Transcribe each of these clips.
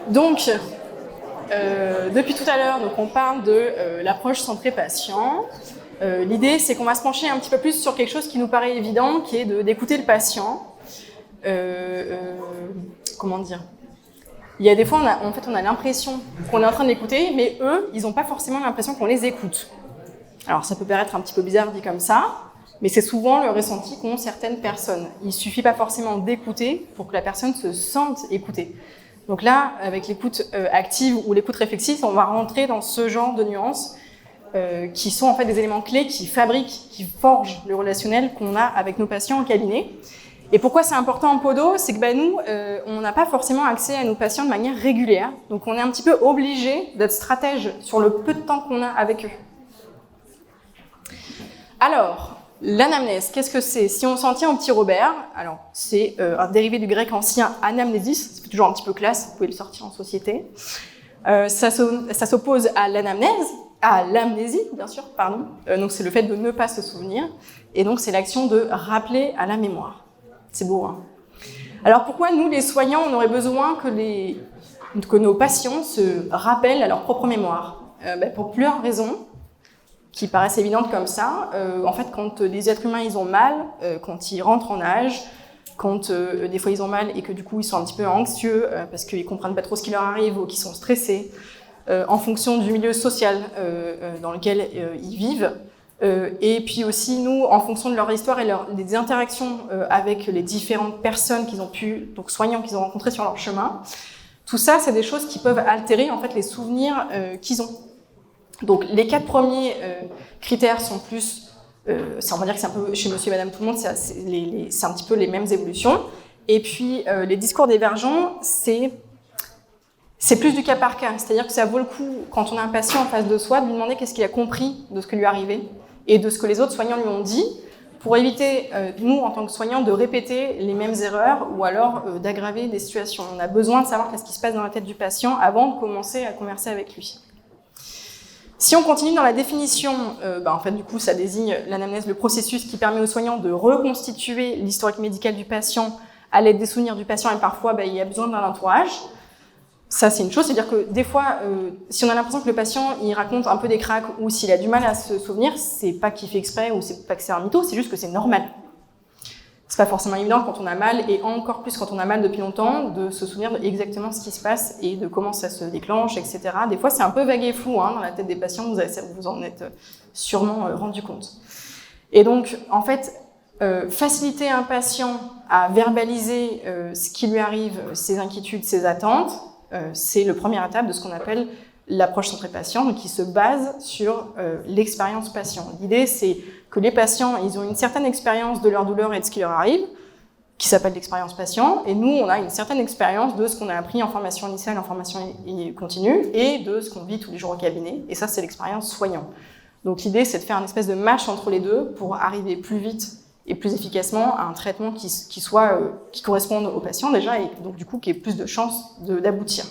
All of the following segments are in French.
Donc, depuis tout à l'heure, on parle de l'approche centrée patient. L'idée, c'est qu'on va se pencher un petit peu plus sur quelque chose qui nous paraît évident, qui est d'écouter le patient. Comment dire ? Il y a des fois, on a l'impression qu'on est en train d'écouter, mais eux, ils n'ont pas forcément l'impression qu'on les écoute. Alors, ça peut paraître un petit peu bizarre dit comme ça, mais c'est souvent le ressenti qu'ont certaines personnes. Il ne suffit pas forcément d'écouter pour que la personne se sente écoutée. Donc là, avec l'écoute active ou l'écoute réflexive, on va rentrer dans ce genre de nuances qui sont en fait des éléments clés qui fabriquent, qui forgent le relationnel qu'on a avec nos patients en cabinet. Et pourquoi c'est important en podo ? C'est que nous, on n'a pas forcément accès à nos patients de manière régulière. Donc on est un petit peu obligé d'être stratège sur le peu de temps qu'on a avec eux. Alors, l'anamnèse, qu'est-ce que c'est ? Si on s'en tient au petit Robert, alors c'est un dérivé du grec ancien anamnésis, ça fait toujours un petit peu classe, vous pouvez le sortir en société. Ça s'oppose à l'anamnèse, à l'amnésie, bien sûr, pardon. Donc c'est le fait de ne pas se souvenir, et donc c'est l'action de rappeler à la mémoire. C'est beau, hein ? Alors pourquoi nous, les soignants, on aurait besoin que nos patients se rappellent à leur propre mémoire ? Pour plusieurs raisons qui paraissent évidentes comme ça. En fait, quand des êtres humains ils ont mal, quand ils rentrent en âge, quand des fois ils ont mal et que du coup ils sont un petit peu anxieux parce qu'ils comprennent pas trop ce qui leur arrive ou qu'ils sont stressés, en fonction du milieu social dans lequel ils vivent, et puis aussi nous, en fonction de leur histoire et des interactions avec les différentes personnes donc soignants qu'ils ont rencontrés sur leur chemin, tout ça, c'est des choses qui peuvent altérer en fait les souvenirs qu'ils ont. Donc les 4 premiers critères sont plus, on va dire que c'est un peu chez monsieur et madame tout le monde, c'est un petit peu les mêmes évolutions. Et puis les discours divergents, c'est plus du cas par cas, c'est-à-dire que ça vaut le coup, quand on a un patient en face de soi, de lui demander qu'est-ce qu'il a compris de ce que lui est arrivé et de ce que les autres soignants lui ont dit, pour éviter, nous, en tant que soignants, de répéter les mêmes erreurs ou alors d'aggraver des situations. On a besoin de savoir qu'est-ce qui se passe dans la tête du patient avant de commencer à converser avec lui. Si on continue dans la définition, en fait, du coup, ça désigne l'anamnèse, le processus qui permet aux soignants de reconstituer l'historique médical du patient à l'aide des souvenirs du patient, et parfois, il y a besoin d'un entourage. Ça, c'est une chose, c'est-à-dire que des fois, si on a l'impression que le patient, il raconte un peu des cracks ou s'il a du mal à se souvenir, c'est pas qu'il fait exprès ou c'est pas que c'est un mytho, c'est juste que c'est normal. C'est pas forcément évident quand on a mal, et encore plus quand on a mal depuis longtemps, de se souvenir de exactement ce qui se passe et de comment ça se déclenche, etc. Des fois, c'est un peu vague et flou dans la tête des patients, vous en êtes sûrement rendu compte. Et donc, en fait, faciliter un patient à verbaliser ce qui lui arrive, ses inquiétudes, ses attentes, c'est la première étape de ce qu'on appelle l'approche centrée patient, donc qui se base sur l'expérience patient. L'idée, c'est que les patients, ils ont une certaine expérience de leur douleur et de ce qui leur arrive, qui s'appelle l'expérience patient, et nous, on a une certaine expérience de ce qu'on a appris en formation initiale, en formation continue, et de ce qu'on vit tous les jours au cabinet, et ça, c'est l'expérience soignant. Donc l'idée, c'est de faire une espèce de match entre les deux pour arriver plus vite et plus efficacement à un traitement qui corresponde au patient déjà, et donc du coup, qui ait plus de chances d'aboutir.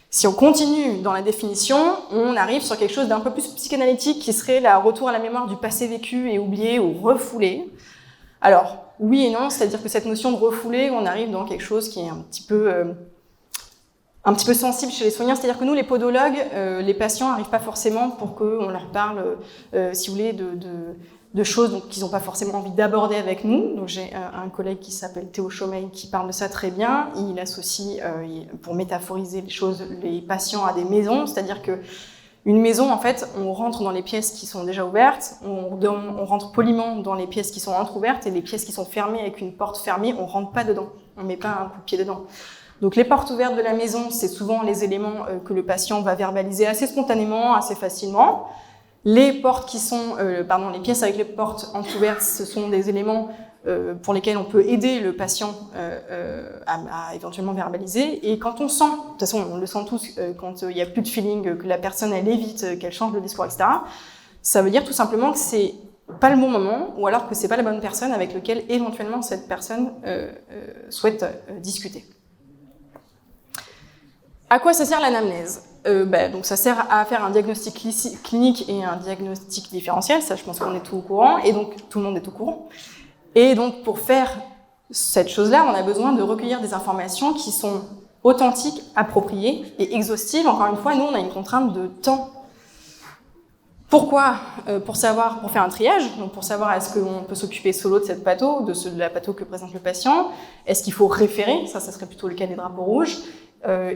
Si on continue dans la définition, on arrive sur quelque chose d'un peu plus psychanalytique qui serait le retour à la mémoire du passé vécu et oublié ou refoulé. Alors, oui et non, c'est-à-dire que cette notion de refoulé, on arrive dans quelque chose qui est un petit peu sensible chez les soignants, c'est-à-dire que nous, les podologues, les patients n'arrivent pas forcément pour qu'on leur parle, si vous voulez, de choses qu'ils n'ont pas forcément envie d'aborder avec nous. Donc j'ai un collègue qui s'appelle Théo Chaumeil qui parle de ça très bien. Il associe, pour métaphoriser les choses, les patients à des maisons, c'est-à-dire que une maison, en fait, on rentre dans les pièces qui sont déjà ouvertes, on rentre poliment dans les pièces qui sont entrouvertes, et les pièces qui sont fermées avec une porte fermée, on rentre pas dedans, on met pas un coup de pied dedans. Donc les portes ouvertes de la maison, c'est souvent les éléments que le patient va verbaliser assez spontanément, assez facilement. Les portes les pièces avec les portes entrouvertes, ce sont des éléments pour lesquels on peut aider le patient à éventuellement verbaliser. Et quand on sent, de toute façon on le sent tous, quand il n'y a plus de feeling, que la personne elle évite, qu'elle change le discours, etc., ça veut dire tout simplement que c'est pas le bon moment, ou alors que c'est pas la bonne personne avec laquelle éventuellement cette personne souhaite discuter. À quoi ça sert l'anamnèse ? Donc ça sert à faire un diagnostic clinique et un diagnostic différentiel, ça je pense qu'on est tout au courant, et donc tout le monde est au courant. Et donc pour faire cette chose-là, on a besoin de recueillir des informations qui sont authentique, appropriée et exhaustive. Encore une fois, nous, on a une contrainte de temps. Pourquoi ? Pour faire un triage, donc pour savoir est-ce qu'on peut s'occuper solo de cette patho, de la patho que présente le patient, est-ce qu'il faut référer, ça serait plutôt le cas des drapeaux rouges,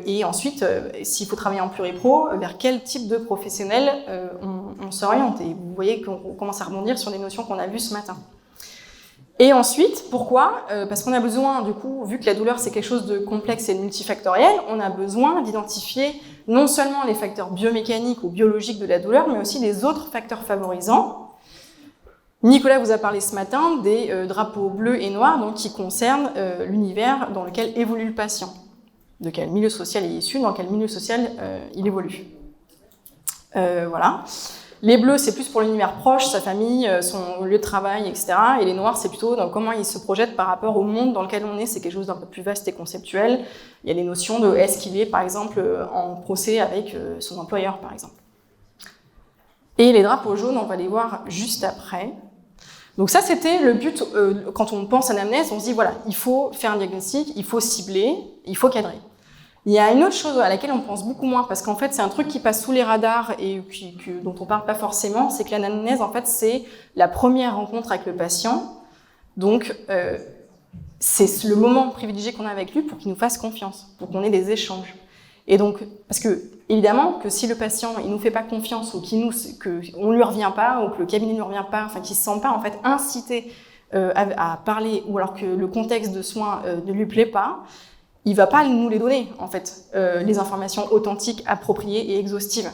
et ensuite, s'il faut travailler en pluripro, vers quel type de professionnel on s'oriente. Et vous voyez qu'on commence à rebondir sur des notions qu'on a vues ce matin. Et ensuite, pourquoi ? Parce qu'on a besoin, du coup, vu que la douleur c'est quelque chose de complexe et de multifactoriel, on a besoin d'identifier non seulement les facteurs biomécaniques ou biologiques de la douleur, mais aussi les autres facteurs favorisants. Nicolas vous a parlé ce matin des drapeaux bleus et noirs, donc qui concernent l'univers dans lequel évolue le patient. De quel milieu social il est issu, dans quel milieu social il évolue. Voilà. Les bleus, c'est plus pour l'univers proche, sa famille, son lieu de travail, etc. Et les noirs, c'est plutôt dans comment il se projette par rapport au monde dans lequel on est. C'est quelque chose d'un peu plus vaste et conceptuel. Il y a les notions de est-ce qu'il est, par exemple, en procès avec son employeur, par exemple. Et les drapeaux jaunes, on va les voir juste après. Donc ça, c'était le but. Quand on pense à l'anamnèse, on se dit, voilà, il faut faire un diagnostic, il faut cibler, il faut cadrer. Il y a une autre chose à laquelle on pense beaucoup moins, parce qu'en fait, c'est un truc qui passe sous les radars et dont on parle pas forcément, c'est que l'anamnèse, en fait, c'est la première rencontre avec le patient. Donc, c'est le moment privilégié qu'on a avec lui pour qu'il nous fasse confiance, pour qu'on ait des échanges. Et donc, parce que, évidemment, que si le patient, il nous fait pas confiance, ou qu'on lui revient pas, ou que le cabinet ne lui revient pas, enfin, qu'il se sent pas, en fait, incité à parler, ou alors que le contexte de soins ne lui plaît pas, il va pas nous les donner, en fait, les informations authentiques, appropriées et exhaustives.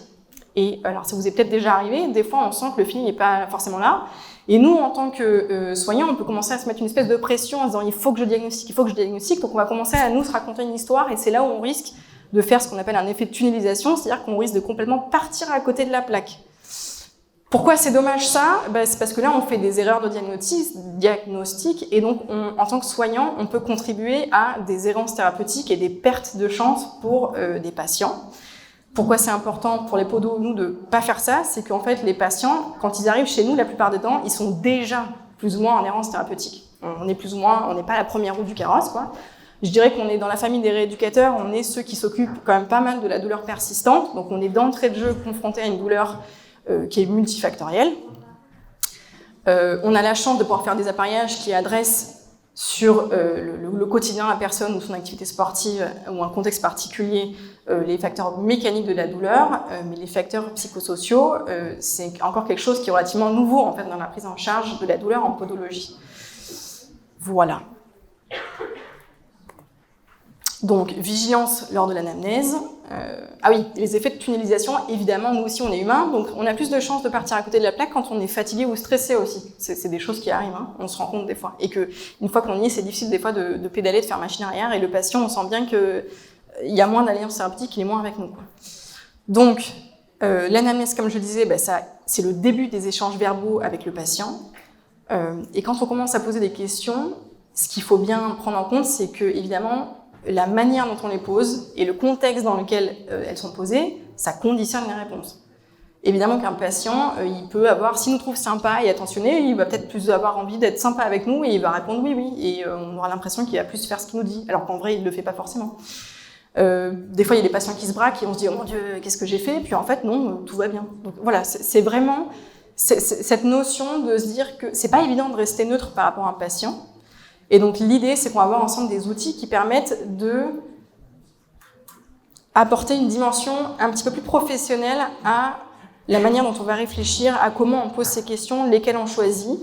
Et alors, ça vous est peut-être déjà arrivé, des fois, on sent que le feeling n'est pas forcément là. Et nous, en tant que soignants, on peut commencer à se mettre une espèce de pression en se disant « il faut que je diagnostique », donc on va commencer à nous se raconter une histoire, et c'est là où on risque de faire ce qu'on appelle un effet de tunnelisation, c'est-à-dire qu'on risque de complètement partir à côté de la plaque. Pourquoi c'est dommage ça ? C'est parce que là, on fait des erreurs de diagnostic et donc, en tant que soignant, on peut contribuer à des errances thérapeutiques et des pertes de chance pour des patients. Pourquoi c'est important pour les podos, nous, de pas faire ça ? C'est qu'en fait, les patients, quand ils arrivent chez nous, la plupart du temps, ils sont déjà plus ou moins en errance thérapeutique. On n'est pas la première roue du carrosse, quoi. Je dirais qu'on est dans la famille des rééducateurs, on est ceux qui s'occupent quand même pas mal de la douleur persistante, donc on est d'entrée de jeu confronté à une douleur qui est multifactorielle. On a la chance de pouvoir faire des appareillages qui adressent sur le quotidien de la personne ou son activité sportive ou un contexte particulier les facteurs mécaniques de la douleur, mais les facteurs psychosociaux, c'est encore quelque chose qui est relativement nouveau en fait dans la prise en charge de la douleur en podologie. Voilà. Donc, vigilance lors de l'anamnèse. Ah oui, les effets de tunnelisation, évidemment, nous aussi, on est humains, donc on a plus de chances de partir à côté de la plaque quand on est fatigué ou stressé aussi. C'est des choses qui arrivent, hein, on se rend compte des fois. Et qu'une fois qu'on y est, c'est difficile des fois de pédaler, de faire machine arrière, et le patient, on sent bien qu'il y a moins d'alliance thérapeutique, il est moins avec nous, quoi. Donc, l'anamnèse, comme je le disais, c'est le début des échanges verbaux avec le patient. Et quand on commence à poser des questions, ce qu'il faut bien prendre en compte, c'est que, évidemment, la manière dont on les pose et le contexte dans lequel elles sont posées, ça conditionne les réponses. Évidemment qu'un patient, il peut avoir, s'il nous trouve sympa et attentionné, il va peut-être plus avoir envie d'être sympa avec nous et il va répondre oui, oui, et on aura l'impression qu'il va plus faire ce qu'il nous dit, alors qu'en vrai, il ne le fait pas forcément. Des fois, il y a des patients qui se braquent et on se dit « Oh mon Dieu, qu'est-ce que j'ai fait ?» Puis en fait, non, tout va bien. Donc voilà, c'est vraiment cette notion de se dire que c'est pas évident de rester neutre par rapport à un patient. Et donc l'idée, c'est qu'on va avoir ensemble des outils qui permettent de apporter une dimension un petit peu plus professionnelle à la manière dont on va réfléchir, à comment on pose ces questions, lesquelles on choisit,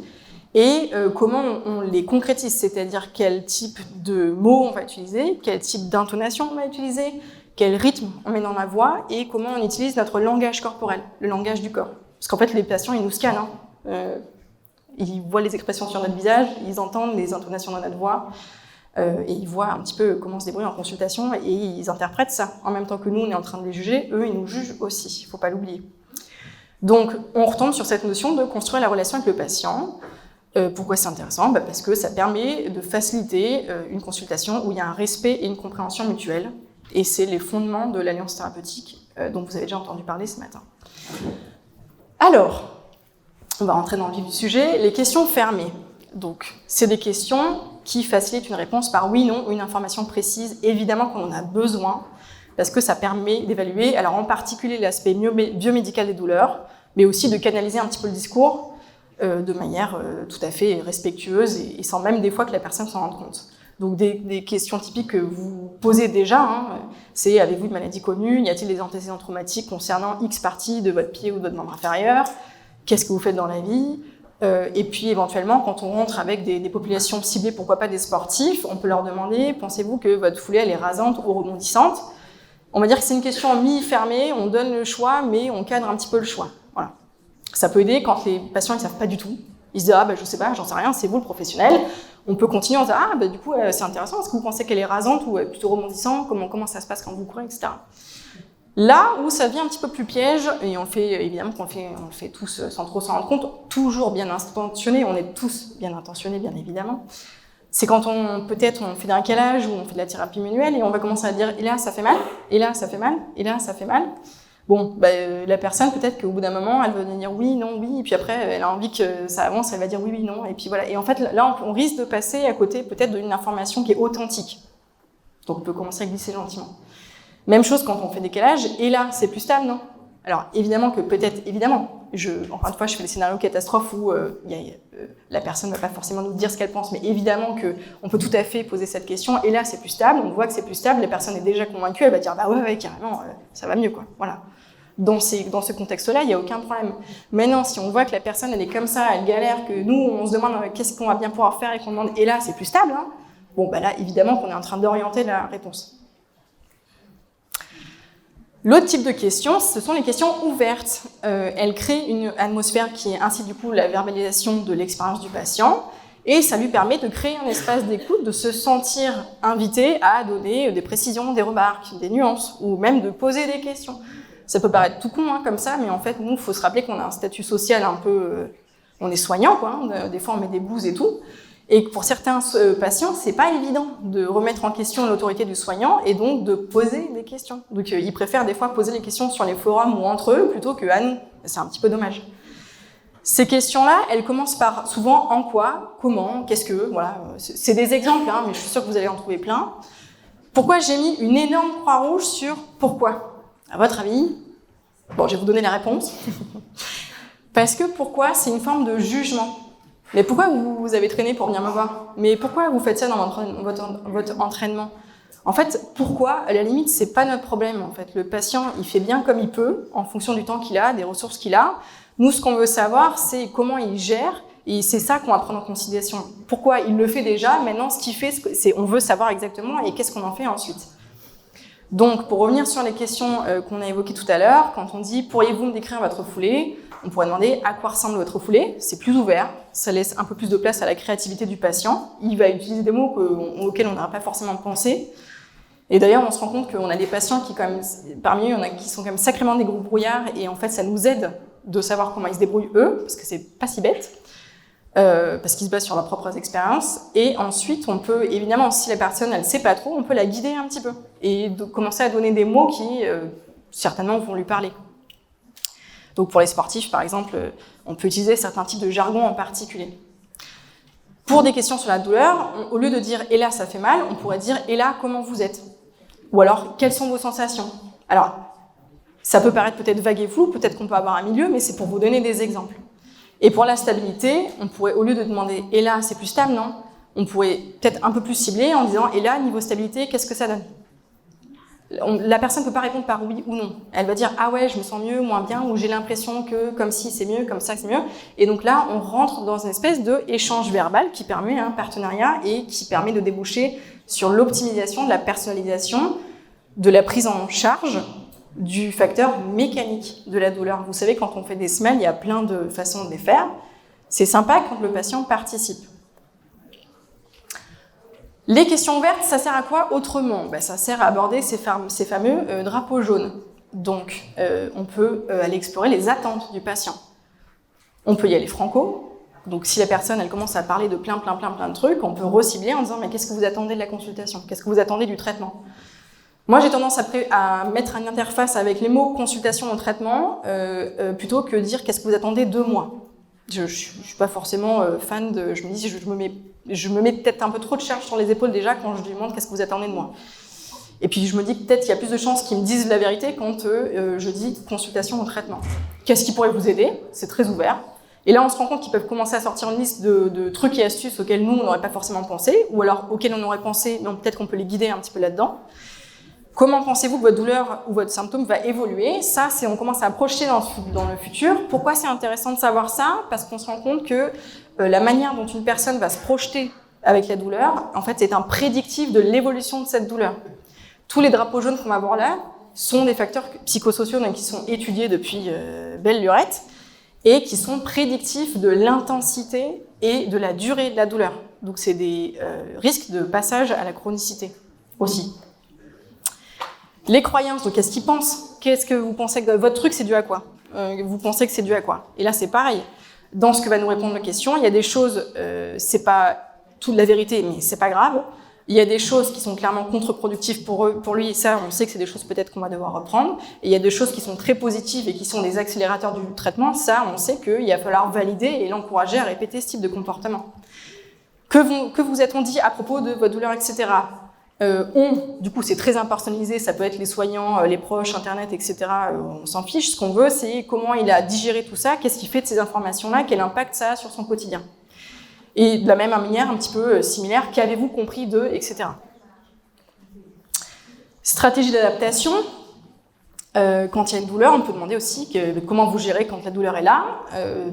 et comment on les concrétise, c'est-à-dire quel type de mots on va utiliser, quel type d'intonation on va utiliser, quel rythme on met dans la voix, et comment on utilise notre langage corporel, le langage du corps. Parce qu'en fait, les patients, ils nous scannent, hein. Ils voient les expressions sur notre visage, ils entendent les intonations dans notre voix, et ils voient un petit peu comment on se débrouille en consultation, et ils interprètent ça. En même temps que nous, on est en train de les juger, eux, ils nous jugent aussi, il ne faut pas l'oublier. Donc, on retombe sur cette notion de construire la relation avec le patient. Pourquoi c'est intéressant ? Parce que ça permet de faciliter une consultation où il y a un respect et une compréhension mutuelle, et c'est les fondements de l'alliance thérapeutique dont vous avez déjà entendu parler ce matin. Alors, on va rentrer dans le vif du sujet, les questions fermées. Donc, c'est des questions qui facilitent une réponse par oui, non, ou une information précise, évidemment qu'on en a besoin, parce que ça permet d'évaluer, alors en particulier l'aspect biomédical des douleurs, mais aussi de canaliser un petit peu le discours de manière tout à fait respectueuse et sans même des fois que la personne s'en rende compte. Donc des questions typiques que vous posez déjà, c'est avez-vous une maladie connue? Y a-t-il des antécédents traumatiques concernant X partie de votre pied ou de votre membre inférieur? Qu'est-ce que vous faites dans la vie? Et puis éventuellement, quand on rentre avec des populations ciblées, pourquoi pas des sportifs, on peut leur demander, pensez-vous que votre foulée elle est rasante ou rebondissante? On va dire que c'est une question mi-fermée, on donne le choix, mais on cadre un petit peu le choix. Voilà. Ça peut aider quand les patients ne savent pas du tout. Ils se disent, je sais pas, j'en sais rien, c'est vous le professionnel. On peut continuer en se disant, du coup, c'est intéressant, est-ce que vous pensez qu'elle est rasante ou plutôt rebondissante? Comment ça se passe quand vous courez, etc. Là où ça devient un petit peu plus piège, et on le fait, évidemment qu'on on le fait tous sans trop s'en rendre compte, toujours bien intentionné, on est tous bien intentionnés, bien évidemment, c'est quand peut-être on fait d'un calage ou on fait de la thérapie manuelle et on va commencer à dire, et là ça fait mal, et là ça fait mal, et là ça fait mal. Bon, la personne, peut-être qu'au bout d'un moment, elle va dire oui, non, oui, et puis après, elle a envie que ça avance, elle va dire oui, oui, non, et puis voilà. Et en fait, là, on risque de passer à côté peut-être d'une information qui est authentique. Donc, on peut commencer à glisser gentiment. Même chose quand on fait des calages, et là, c'est plus stable, non? Alors, évidemment que peut-être, encore une fois, je fais des scénarios catastrophes où la personne ne va pas forcément nous dire ce qu'elle pense, mais évidemment qu'on peut tout à fait poser cette question, et là, c'est plus stable, on voit que c'est plus stable, la personne est déjà convaincue, elle va dire, ouais, carrément, ça va mieux, quoi, voilà. Dans ce contexte-là, il n'y a aucun problème. Maintenant, si on voit que la personne, elle est comme ça, elle galère, que nous, on se demande qu'est-ce qu'on va bien pouvoir faire, et qu'on demande, et là, c'est plus stable, hein, là, évidemment qu'on est en train d'orienter la réponse. L'autre type de questions, ce sont les questions ouvertes. Elles créent une atmosphère qui incite du coup la verbalisation de l'expérience du patient et ça lui permet de créer un espace d'écoute, de se sentir invité à donner des précisions, des remarques, des nuances ou même de poser des questions. Ça peut paraître tout con comme ça, mais en fait, nous, il faut se rappeler qu'on a un statut social un peu... on est soignant, quoi. Des fois, on met des blouses et tout. Et pour certains patients, c'est pas évident de remettre en question l'autorité du soignant et donc de poser des questions. Donc ils préfèrent des fois poser les questions sur les forums ou entre eux plutôt qu'à nous. C'est un petit peu dommage. Ces questions-là, elles commencent par souvent en quoi, comment, qu'est-ce que, voilà. C'est des exemples, mais je suis sûre que vous allez en trouver plein. Pourquoi j'ai mis une énorme croix rouge sur pourquoi? À votre avis? Bon, je vais vous donner la réponse. Parce que pourquoi, c'est une forme de jugement. Mais pourquoi vous avez traîné pour venir me voir? Mais pourquoi vous faites ça dans votre entraînement? En fait, pourquoi, à la limite, c'est pas notre problème. En fait, le patient, il fait bien comme il peut, en fonction du temps qu'il a, des ressources qu'il a. Nous, ce qu'on veut savoir, c'est comment il gère, et c'est ça qu'on va prendre en considération. Pourquoi il le fait déjà? Maintenant, ce qu'il fait, c'est on veut savoir exactement, et qu'est-ce qu'on en fait ensuite. Donc, pour revenir sur les questions qu'on a évoquées tout à l'heure, quand on dit « pourriez-vous me décrire votre foulée ?» on pourrait demander « à quoi ressemble votre foulée ?» C'est plus ouvert, ça laisse un peu plus de place à la créativité du patient. Il va utiliser des mots auxquels on n'aurait pas forcément pensé. Et d'ailleurs, on se rend compte qu'on a des patients qui, parmi eux, il y en a qui sont quand même sacrément des gros brouillards, et en fait, ça nous aide de savoir comment ils se débrouillent eux, parce que c'est pas si bête, parce qu'ils se basent sur leurs propres expériences. Et ensuite, on peut, évidemment, si la personne, elle sait pas trop, on peut la guider un petit peu, et commencer à donner des mots qui, certainement, vont lui parler. Donc pour les sportifs, par exemple, on peut utiliser certains types de jargon en particulier. Pour des questions sur la douleur, au lieu de dire « et là, ça fait mal », on pourrait dire « et là, comment vous êtes ?» Ou alors « quelles sont vos sensations ?» Alors, ça peut paraître peut-être vague et flou, peut-être qu'on peut avoir un milieu, mais c'est pour vous donner des exemples. Et pour la stabilité, on pourrait, au lieu de demander « et là, c'est plus stable », non? On pourrait peut-être un peu plus cibler en disant « et là, niveau stabilité, qu'est-ce que ça donne ?» La personne ne peut pas répondre par oui ou non. Elle va dire « ah ouais, je me sens mieux, moins bien » ou « j'ai l'impression que comme si c'est mieux, comme ça c'est mieux ». Et donc là, on rentre dans une espèce d'échange verbal qui permet un partenariat et qui permet de déboucher sur l'optimisation de la personnalisation, de la prise en charge du facteur mécanique de la douleur. Vous savez, quand on fait des semelles, il y a plein de façons de les faire. C'est sympa quand le patient participe. Les questions ouvertes, ça sert à quoi autrement? Ça sert à aborder ces fameux drapeaux jaunes. Donc, on peut aller explorer les attentes du patient. On peut y aller franco. Donc, si la personne elle commence à parler de plein de trucs, on peut recibler en disant « mais qu'est-ce que vous attendez de la consultation? Qu'est-ce que vous attendez du traitement ?» Moi, j'ai tendance à mettre une interface avec les mots « consultation » ou « traitement » plutôt que dire « qu'est-ce que vous attendez de moi ?» je suis pas forcément fan de... Je me dis, je me mets peut-être un peu trop de charge sur les épaules déjà quand je lui demande qu'est-ce que vous attendez de moi. Et puis je me dis que peut-être il y a plus de chances qu'ils me disent la vérité quand je dis consultation ou traitement. Qu'est-ce qui pourrait vous aider? C'est très ouvert. Et là, on se rend compte qu'ils peuvent commencer à sortir une liste de trucs et astuces auxquels nous, on n'aurait pas forcément pensé, ou alors auxquels on aurait pensé, mais peut-être qu'on peut les guider un petit peu là-dedans. Comment pensez-vous que votre douleur ou votre symptôme va évoluer? Ça, c'est on commence à projeter dans le futur. Pourquoi c'est intéressant de savoir ça? Parce qu'on se rend compte que la manière dont une personne va se projeter avec la douleur, en fait, c'est un prédictif de l'évolution de cette douleur. Tous les drapeaux jaunes qu'on va voir là sont des facteurs psychosociaux donc, qui sont étudiés depuis belle lurette et qui sont prédictifs de l'intensité et de la durée de la douleur. Donc, c'est des risques de passage à la chronicité aussi. Les croyances, donc qu'est-ce qu'ils pensent? Qu'est-ce que vous pensez que votre truc, c'est dû à quoi? Vous pensez que c'est dû à quoi? Et là, c'est pareil. Dans ce que va nous répondre la question, il y a des choses, c'est pas toute la vérité, mais c'est pas grave. Il y a des choses qui sont clairement contre-productives pour lui, et ça, on sait que c'est des choses peut-être qu'on va devoir reprendre. Et il y a des choses qui sont très positives et qui sont des accélérateurs du traitement. Ça, on sait qu'il va falloir valider et l'encourager à répéter ce type de comportement. Que vous a-t-on dit à propos de votre douleur, etc. Du coup, c'est très impersonnalisé, ça peut être les soignants, les proches, Internet, etc. On s'en fiche. Ce qu'on veut, c'est comment il a digéré tout ça, qu'est-ce qu'il fait de ces informations-là, quel impact ça a sur son quotidien. Et de la même manière, un petit peu similaire, qu'avez-vous compris de, etc. Stratégie d'adaptation. Quand il y a une douleur, on peut demander aussi comment vous gérez quand la douleur est là.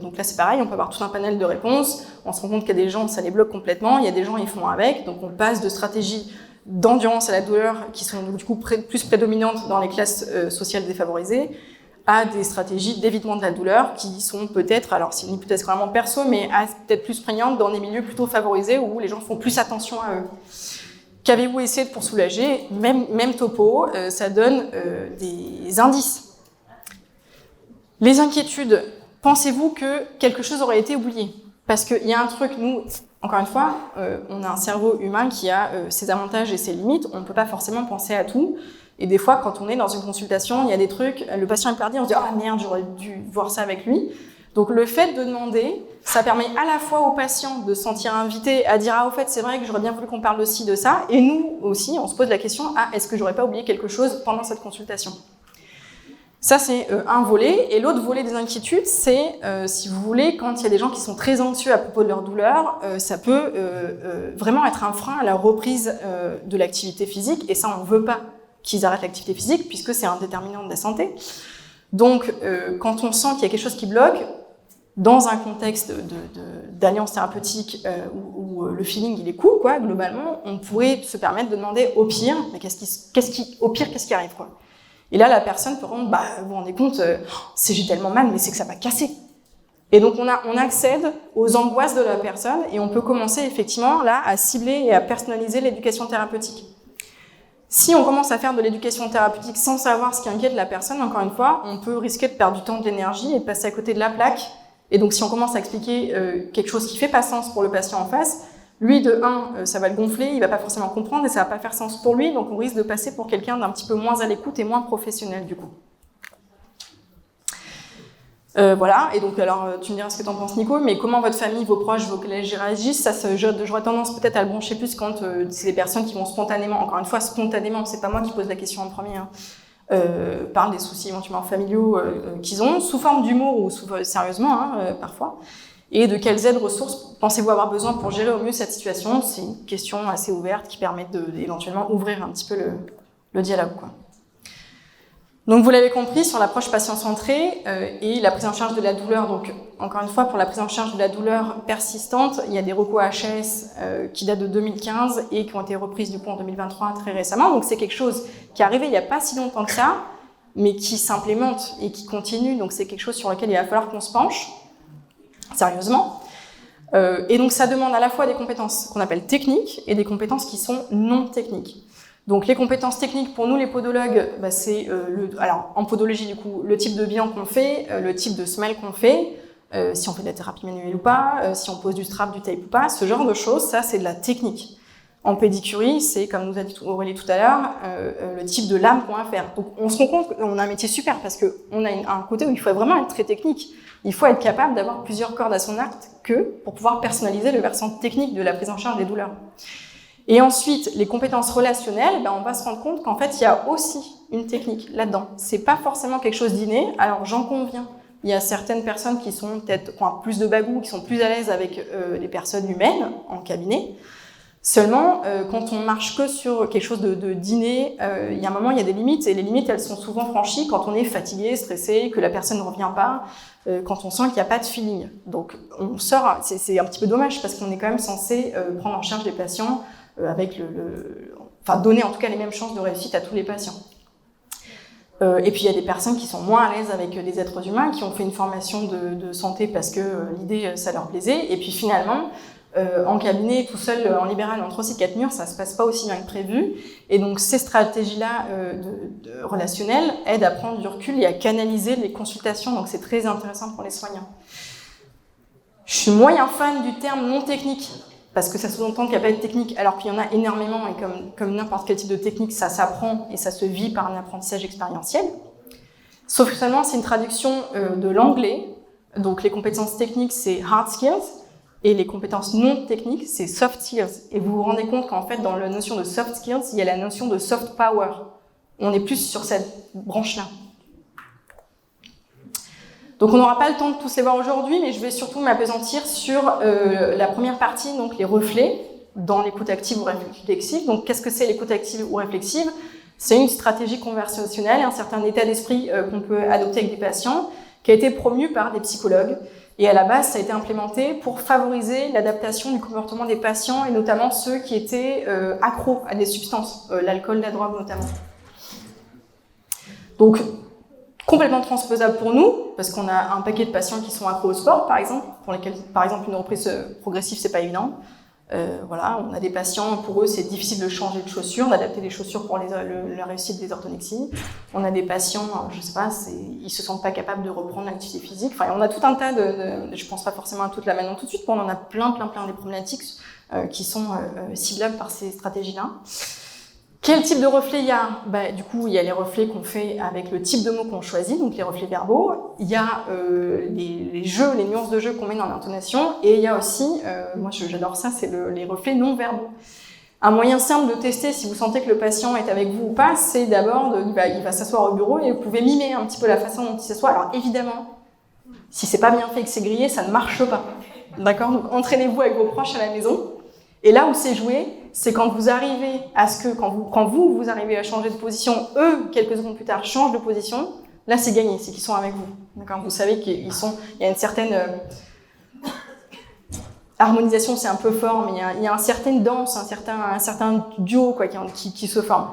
Donc là, c'est pareil, on peut avoir tout un panel de réponses. On se rend compte qu'il y a des gens, ça les bloque complètement. Il y a des gens, ils font avec. Donc on passe de stratégies d'endurance à la douleur qui sont du coup plus prédominantes dans les classes sociales défavorisées à des stratégies d'évitement de la douleur qui sont peut-être, alors c'est une hypothèse vraiment perso, mais peut-être plus prégnantes dans des milieux plutôt favorisés où les gens font plus attention à eux. Qu'avez-vous essayé pour soulager? Même topo, ça donne des indices. Les inquiétudes, pensez-vous que quelque chose aurait été oublié? Parce qu'il y a un truc, nous, encore une fois, on a un cerveau humain qui a ses avantages et ses limites, on ne peut pas forcément penser à tout. Et des fois, quand on est dans une consultation, il y a des trucs, le patient est perdu, on se dit « Ah merde, j'aurais dû voir ça avec lui ». Donc le fait de demander, ça permet à la fois au patient de se sentir invité à dire « Ah, au fait, c'est vrai que j'aurais bien voulu qu'on parle de ci, de ça ». Et nous aussi, on se pose la question « Ah, est-ce que j'aurais pas oublié quelque chose pendant cette consultation ?» Ça, c'est un volet. Et l'autre volet des inquiétudes, c'est, si vous voulez, quand il y a des gens qui sont très anxieux à propos de leur douleur, ça peut vraiment être un frein à la reprise de l'activité physique. Et ça, on ne veut pas qu'ils arrêtent l'activité physique, puisque c'est un déterminant de la santé. Donc, quand on sent qu'il y a quelque chose qui bloque, dans un contexte d'alliance thérapeutique où le feeling il est cool, quoi, globalement, on pourrait se permettre de demander au pire, mais qu'est-ce qui arrive, quoi. Et là, la personne peut rendre, vous vous rendez compte, j'ai tellement mal, mais c'est que ça va casser. Et donc, on accède aux angoisses de la personne et on peut commencer effectivement là à cibler et à personnaliser l'éducation thérapeutique. Si on commence à faire de l'éducation thérapeutique sans savoir ce qui inquiète la personne, encore une fois, on peut risquer de perdre du temps, de l'énergie et de passer à côté de la plaque. Et donc, si on commence à expliquer quelque chose qui fait pas sens pour le patient en face, lui, de ça va le gonfler, il va pas forcément comprendre et ça va pas faire sens pour lui, donc on risque de passer pour quelqu'un d'un petit peu moins à l'écoute et moins professionnel, du coup. Voilà, et donc alors tu me diras ce que t'en penses Nico, mais comment votre famille, vos proches, vos collègues réagissent, ça j'aurais tendance peut-être à le brancher plus quand c'est des personnes qui vont spontanément, encore une fois spontanément, c'est pas moi qui pose la question en premier, parlent des soucis éventuellement familiaux qu'ils ont, sous forme d'humour ou sérieusement parfois, et de quelles aides, ressources pensez-vous avoir besoin pour gérer au mieux cette situation? C'est une question assez ouverte qui permet d'éventuellement ouvrir un petit peu le dialogue, quoi. Donc vous l'avez compris, sur l'approche patient-centrée et la prise en charge de la douleur, donc encore une fois, pour la prise en charge de la douleur persistante, il y a des recours HS qui datent de 2015 et qui ont été reprises du coup en 2023 très récemment, donc c'est quelque chose qui est arrivé il n'y a pas si longtemps que ça, mais qui s'implémente et qui continue, donc c'est quelque chose sur lequel il va falloir qu'on se penche, sérieusement. Et donc ça demande à la fois des compétences qu'on appelle techniques et des compétences qui sont non techniques. Donc les compétences techniques pour nous les podologues, c'est alors en podologie du coup le type de bilan qu'on fait, le type de semelle qu'on fait, si on fait de la thérapie manuelle ou pas, si on pose du strap, du tape ou pas, ce genre de choses, ça c'est de la technique. En pédicurie, c'est comme nous a dit Aurélie tout à l'heure, le type de lame qu'on va faire. Donc on se rend compte qu'on a un métier super parce qu'on a un côté où il faut vraiment être très technique. il faut être capable d'avoir plusieurs cordes à son arc pour pouvoir personnaliser le versant technique de la prise en charge des douleurs. Et ensuite, les compétences relationnelles, on va se rendre compte qu'en fait, il y a aussi une technique là-dedans. C'est pas forcément quelque chose d'inné, alors j'en conviens. Il y a certaines personnes qui sont peut-être plus de bagou, qui sont plus à l'aise avec les personnes humaines en cabinet. Seulement, quand on marche que sur quelque chose d'inné, il y a un moment, il y a des limites, et les limites, elles sont souvent franchies quand on est fatigué, stressé, que la personne ne revient pas, quand on sent qu'il n'y a pas de feeling. Donc, on sort, c'est un petit peu dommage, parce qu'on est quand même censé prendre en charge les patients avec donner en tout cas les mêmes chances de réussite à tous les patients. Et puis il y a des personnes qui sont moins à l'aise avec les êtres humains, qui ont fait une formation de santé parce que l'idée ça leur plaisait, et puis finalement en cabinet tout seul en libéral entre ces 4 murs, ça se passe pas aussi bien que prévu, et donc ces stratégies-là relationnelles aident à prendre du recul et à canaliser les consultations, donc c'est très intéressant pour les soignants. Je suis moyen fan du terme non technique, parce que ça sous-entend qu'il n'y a pas de technique, alors qu'il y en a énormément, et comme n'importe quel type de technique, ça s'apprend et ça se vit par un apprentissage expérientiel. Sauf que seulement, c'est une traduction de l'anglais, donc les compétences techniques, c'est hard skills, et les compétences non techniques, c'est soft skills. Et vous vous rendez compte qu'en fait, dans la notion de soft skills, il y a la notion de soft power. On est plus sur cette branche-là. Donc on n'aura pas le temps de tous les voir aujourd'hui, mais je vais surtout m'appesantir sur la première partie, donc les reflets dans l'écoute active ou réflexive. Donc qu'est-ce que c'est l'écoute active ou réflexive? C'est une stratégie conversationnelle, un certain état d'esprit qu'on peut adopter avec des patients, qui a été promu par des psychologues. Et à la base, ça a été implémenté pour favoriser l'adaptation du comportement des patients, et notamment ceux qui étaient accros à des substances, l'alcool, la drogue notamment. Donc, complètement transposable pour nous, parce qu'on a un paquet de patients qui sont accros au sport, par exemple, pour lesquels, par exemple, une reprise progressive, c'est pas évident. Voilà, on a des patients, pour eux, c'est difficile de changer de chaussures, d'adapter les chaussures pour la réussite des orthonexies. On a des patients, je sais pas, ils se sentent pas capables de reprendre l'activité physique. Enfin, on a tout un tas je pense pas forcément à toute la maintenant tout de suite, mais on en a plein des problématiques qui sont ciblables par ces stratégies-là. Quel type de reflet il y a? Du coup, il y a les reflets qu'on fait avec le type de mots qu'on choisit, donc les reflets verbaux. Il y a les jeux, les nuances de jeu qu'on met dans l'intonation. Et il y a aussi, moi j'adore ça, c'est les reflets non verbaux. Un moyen simple de tester si vous sentez que le patient est avec vous ou pas, c'est d'abord, il va s'asseoir au bureau et vous pouvez mimer un petit peu la façon dont il s'assoit. Alors évidemment, si c'est pas bien fait et que c'est grillé, ça ne marche pas. D'accord? Donc entraînez-vous avec vos proches à la maison. Et là où c'est joué, c'est quand vous arrivez à quand vous arrivez à changer de position, eux, quelques secondes plus tard, changent de position, là c'est gagné, c'est qu'ils sont avec vous. D'accord? Vous savez il y a une certaine harmonisation, c'est un peu fort, mais il y a une certaine danse, un certain duo qui se forme.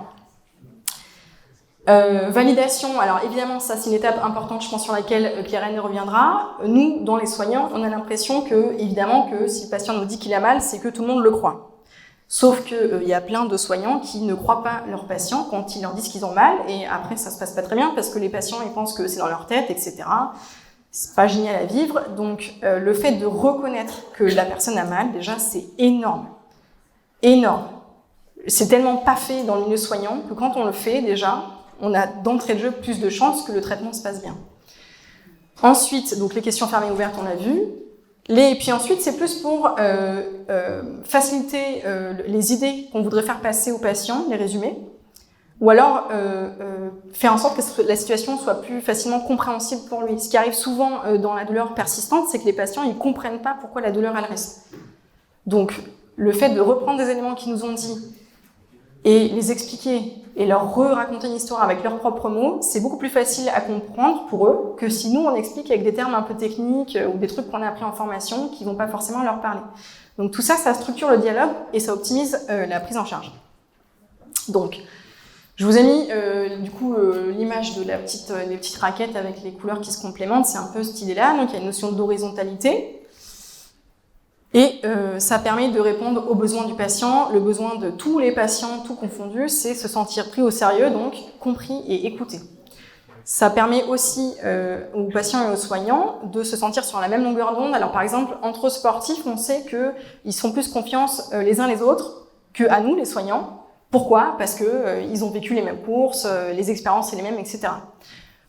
Validation, alors évidemment ça c'est une étape importante, je pense, sur laquelle Claire reviendra. Nous, dans les soignants, on a l'impression évidemment que si le patient nous dit qu'il a mal, c'est que tout le monde le croit. Sauf que y a plein de soignants qui ne croient pas leurs patients quand ils leur disent qu'ils ont mal, et après ça se passe pas très bien parce que les patients ils pensent que c'est dans leur tête, etc. C'est pas génial à vivre. Donc le fait de reconnaître que la personne a mal, déjà c'est énorme. Énorme. C'est tellement pas fait dans le milieu soignant que quand on le fait déjà, on a d'entrée de jeu plus de chances que le traitement se passe bien. Ensuite, donc les questions fermées et ouvertes, on l'a vu. Et puis ensuite, c'est plus pour faciliter les idées qu'on voudrait faire passer aux patients, les résumer, ou alors faire en sorte que la situation soit plus facilement compréhensible pour lui. Ce qui arrive souvent dans la douleur persistante, c'est que les patients ils comprennent pas pourquoi la douleur elle reste. Donc, le fait de reprendre des éléments qu'ils nous ont dit et les expliquer et leur raconter une histoire avec leurs propres mots, c'est beaucoup plus facile à comprendre pour eux que si nous on explique avec des termes un peu techniques ou des trucs qu'on a appris en formation qui vont pas forcément leur parler. Donc tout ça, ça structure le dialogue et ça optimise la prise en charge. Donc, je vous ai mis l'image de des petites raquettes avec les couleurs qui se complémentent, c'est un peu cette idée-là. Donc il y a une notion d'horizontalité. Et ça permet de répondre aux besoins du patient. Le besoin de tous les patients, tout confondu, c'est se sentir pris au sérieux, donc compris et écouté. Ça permet aussi aux patients et aux soignants de se sentir sur la même longueur d'onde. Alors par exemple, entre sportifs, on sait qu'ils se font plus confiance les uns les autres qu'à nous, les soignants. Pourquoi? Parce qu'ils ont vécu les mêmes courses, les expériences sont les mêmes, etc.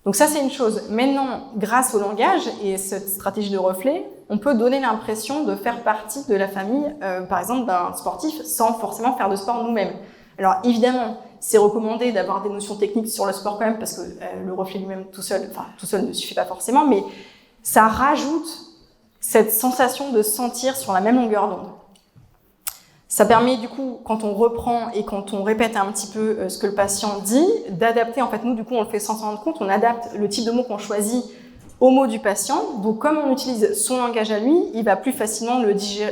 Donc ça, c'est une chose. Maintenant, grâce au langage et cette stratégie de reflet, on peut donner l'impression de faire partie de la famille, par exemple, d'un sportif, sans forcément faire de sport nous-mêmes. Alors évidemment, c'est recommandé d'avoir des notions techniques sur le sport quand même, parce que le reflet lui-même tout seul ne suffit pas forcément, mais ça rajoute cette sensation de sentir sur la même longueur d'onde. Ça permet du coup, quand on reprend et quand on répète un petit peu ce que le patient dit, d'adapter, en fait nous du coup on le fait sans s'en rendre compte, on adapte le type de mot qu'on choisit aux mots du patient, donc comme on utilise son langage à lui, il va plus facilement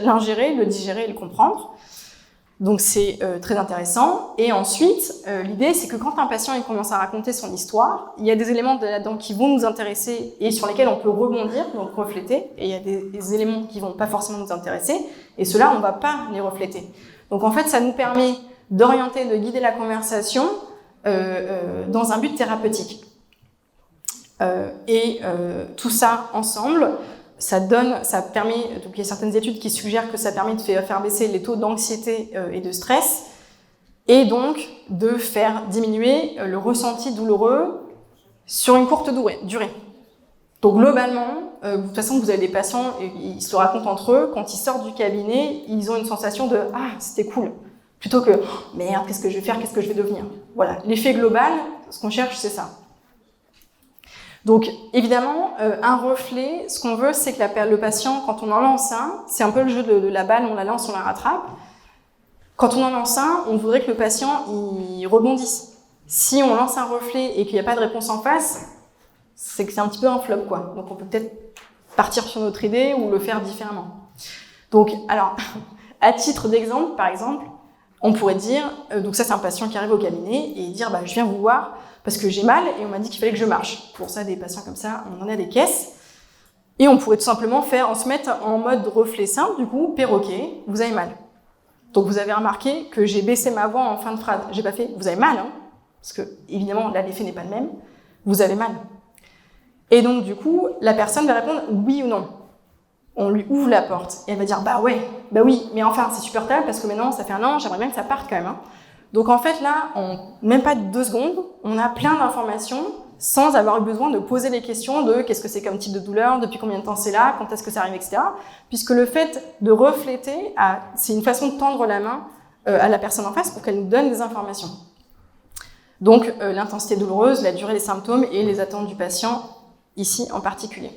l'ingérer, le digérer et le comprendre. Donc c'est très intéressant. Et ensuite, l'idée c'est que quand un patient il commence à raconter son histoire, il y a des éléments là-dedans qui vont nous intéresser et sur lesquels on peut rebondir, donc refléter, et il y a des éléments qui vont pas forcément nous intéresser, et ceux-là on va pas les refléter. Donc en fait ça nous permet d'orienter, de guider la conversation dans un but thérapeutique. Tout ça ensemble, ça permet, donc il y a certaines études qui suggèrent que ça permet de faire baisser les taux d'anxiété et de stress, et donc de faire diminuer le ressenti douloureux sur une courte durée. Donc globalement, de toute façon, vous avez des patients, ils se le racontent entre eux, quand ils sortent du cabinet, ils ont une sensation de « Ah, c'était cool », plutôt que « Merde, qu'est-ce que je vais faire, qu'est-ce que je vais devenir ?» Voilà, l'effet global, ce qu'on cherche, c'est ça. Donc, évidemment, un reflet, ce qu'on veut, c'est que le patient, quand on en lance un, c'est un peu le jeu de la balle, on la lance, on la rattrape. Quand on en lance un, on voudrait que le patient, il rebondisse. Si on lance un reflet et qu'il n'y a pas de réponse en face, c'est que c'est un petit peu un flop, quoi. Donc, on peut peut-être partir sur notre idée ou le faire différemment. Donc, alors, à titre d'exemple, par exemple, on pourrait dire, donc ça, c'est un patient qui arrive au cabinet et dire, bah, je viens vous voir parce que j'ai mal et on m'a dit qu'il fallait que je marche. Pour ça, des patients comme ça, on en a des caisses. Et on pourrait tout simplement se mettre en mode reflet simple, du coup, perroquet, vous avez mal. Donc vous avez remarqué que j'ai baissé ma voix en fin de phrase. J'ai pas fait, vous avez mal, hein, parce que, évidemment, là, l'effet n'est pas le même. Vous avez mal. Et donc, du coup, la personne va répondre oui ou non. On lui ouvre la porte. Et elle va dire, bah oui, mais enfin, c'est supportable parce que maintenant, ça fait 1 an, j'aimerais bien que ça parte quand même, hein. Donc en fait là, même pas de 2 secondes, on a plein d'informations sans avoir eu besoin de poser les questions de qu'est-ce que c'est comme type de douleur, depuis combien de temps c'est là, quand est-ce que ça arrive, etc. Puisque le fait de refléter, c'est une façon de tendre la main à la personne en face pour qu'elle nous donne des informations. Donc l'intensité douloureuse, la durée des symptômes et les attentes du patient, ici en particulier.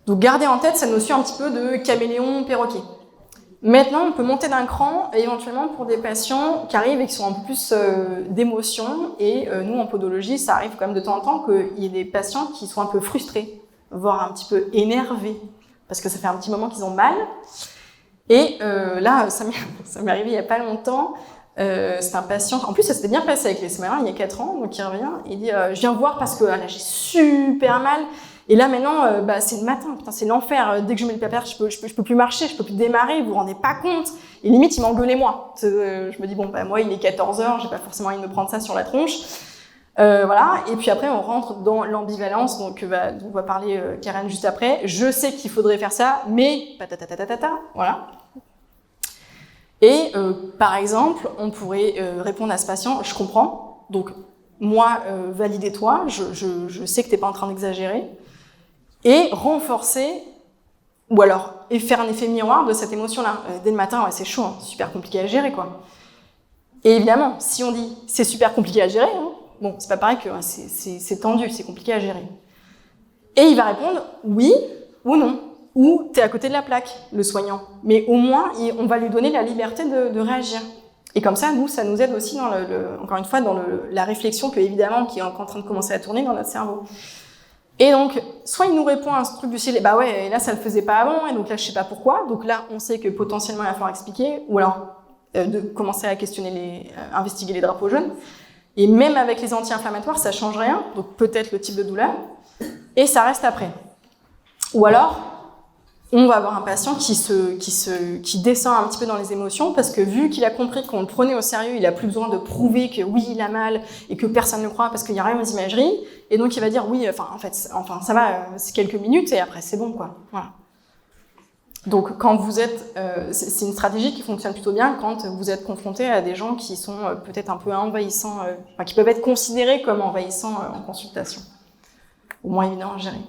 Donc gardez en tête cette notion un petit peu de caméléon perroquet. Maintenant, on peut monter d'un cran, éventuellement pour des patients qui arrivent et qui sont en plus d'émotions. Et nous, en podologie, ça arrive quand même de temps en temps qu'il y ait des patients qui sont un peu frustrés, voire un petit peu énervés, parce que ça fait un petit moment qu'ils ont mal. Et là, ça m'est arrivé il n'y a pas longtemps. C'est un patient, en plus ça s'était bien passé avec les SMR, il y a 4 ans, donc il revient, il dit je viens voir parce que là j'ai super mal. Et là maintenant, c'est le matin, putain, c'est l'enfer. Dès que je mets le papier, je peux plus marcher, je peux plus démarrer, vous vous rendez pas compte. Et limite, il m'engueulait moi. Je me dis, bon, moi, il est 14h, j'ai pas forcément envie de me prendre ça sur la tronche. Voilà. Et puis après, on rentre dans l'ambivalence, donc on va parler Karen juste après. Je sais qu'il faudrait faire ça, mais patatatatata, voilà. Et par exemple, on pourrait répondre à ce patient, je comprends, donc moi, validez-toi, je sais que t'es pas en train d'exagérer. Et renforcer, ou alors et faire un effet miroir de cette émotion-là. Dès le matin, ouais, c'est chaud, hein, super compliqué à gérer, quoi. Et évidemment, si on dit c'est super compliqué à gérer, hein, bon, c'est pas pareil que hein, c'est tendu, c'est compliqué à gérer. Et il va répondre oui ou non, ou t'es à côté de la plaque, le soignant. Mais au moins, on va lui donner la liberté de réagir. Et comme ça, nous, ça nous aide aussi dans encore une fois, dans la réflexion qui est en train de commencer à tourner dans notre cerveau. Et donc, soit il nous répond à un truc du style, bah ouais, là ça le faisait pas avant, et donc là je sais pas pourquoi, donc là on sait que potentiellement il va falloir expliquer, ou alors de commencer à questionner investiguer les drapeaux jaunes. Et même avec les anti-inflammatoires, ça change rien, donc peut-être le type de douleur, et ça reste après. Ou alors, on va avoir un patient qui descend un petit peu dans les émotions parce que vu qu'il a compris qu'on le prenait au sérieux, il a plus besoin de prouver que oui, il a mal et que personne ne le croit parce qu'il n'y a rien aux imageries. Et donc, il va dire oui, enfin, ça va, c'est quelques minutes et après, c'est bon, quoi. Voilà. Donc, quand vous êtes, c'est une stratégie qui fonctionne plutôt bien quand vous êtes confronté à des gens qui sont peut-être un peu envahissants, qui peuvent être considérés comme envahissants en consultation. ou moins évident à gérer.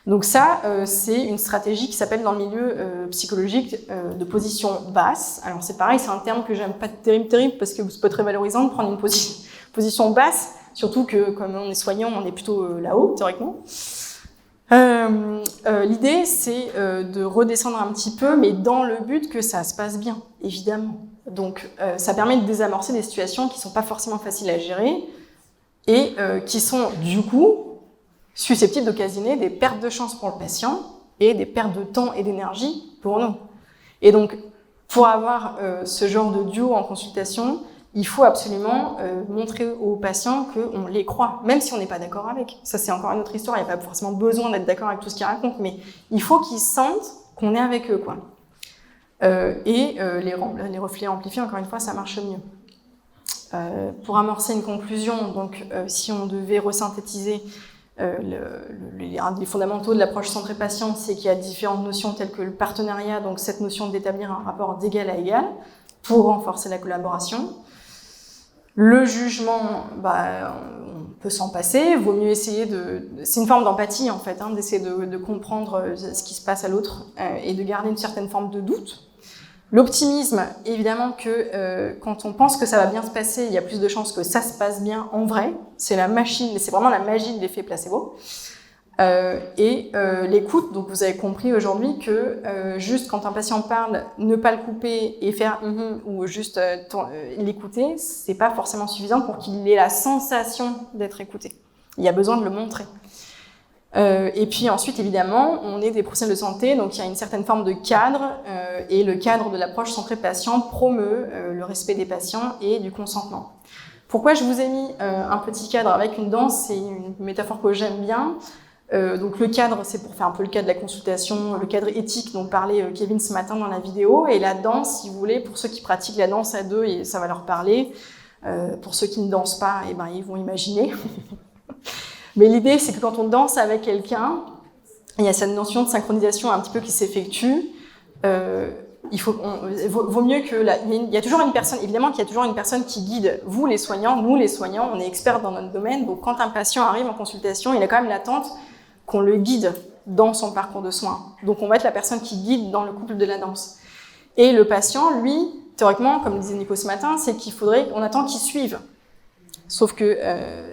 Donc ça, c'est une stratégie qui s'appelle dans le milieu psychologique de position basse. Alors c'est pareil, c'est un terme que j'aime pas terrible parce que c'est pas très valorisant de prendre une position basse, surtout que comme on est soignant, on est plutôt là-haut, théoriquement. L'idée, c'est de redescendre un petit peu, mais dans le but que ça se passe bien, évidemment. Donc ça permet de désamorcer des situations qui sont pas forcément faciles à gérer et qui sont du coup susceptibles d'occasionner des pertes de chance pour le patient et des pertes de temps et d'énergie pour nous. Et donc, pour avoir ce genre de duo en consultation, il faut absolument montrer aux patients qu'on les croit, même si on n'est pas d'accord avec. Ça, c'est encore une autre histoire, il n'y a pas forcément besoin d'être d'accord avec tout ce qu'ils racontent, mais il faut qu'ils sentent qu'on est avec eux, quoi. Les reflets amplifiés, encore une fois, ça marche mieux. Pour amorcer une conclusion, donc si on devait resynthétiser un des fondamentaux de l'approche centrée patient, c'est qu'il y a différentes notions telles que le partenariat, donc cette notion d'établir un rapport d'égal à égal pour renforcer la collaboration. Le jugement, on peut s'en passer, vaut mieux essayer c'est une forme d'empathie en fait, d'essayer de comprendre ce qui se passe à l'autre et de garder une certaine forme de doute. L'optimisme, évidemment que quand on pense que ça va bien se passer, il y a plus de chances que ça se passe bien en vrai. C'est vraiment la magie de l'effet placebo. L'écoute, donc vous avez compris aujourd'hui que juste quand un patient parle, ne pas le couper et faire ou juste l'écouter, c'est pas forcément suffisant pour qu'il ait la sensation d'être écouté. Il y a besoin de le montrer. Et puis ensuite, évidemment, on est des professionnels de santé, donc il y a une certaine forme de cadre, et le cadre de l'approche centrée patient promeut le respect des patients et du consentement. Pourquoi je vous ai mis un petit cadre avec une danse? C'est une métaphore que j'aime bien. Donc le cadre, c'est pour faire un peu le cadre de la consultation, le cadre éthique dont parlait Kevin ce matin dans la vidéo, et la danse, si vous voulez, pour ceux qui pratiquent la danse à deux, et ça va leur parler. Pour ceux qui ne dansent pas, ils vont imaginer. Mais l'idée, c'est que quand on danse avec quelqu'un, il y a cette notion de synchronisation un petit peu qui s'effectue. Vaut mieux que il y a toujours une personne, évidemment qu'il y a toujours une personne qui guide vous les soignants, nous les soignants, on est experts dans notre domaine, donc quand un patient arrive en consultation, il a quand même l'attente qu'on le guide dans son parcours de soins. Donc on va être la personne qui guide dans le couple de la danse. Et le patient, lui, théoriquement, comme disait Nico ce matin, c'est qu'on attend qu'il suive. Sauf que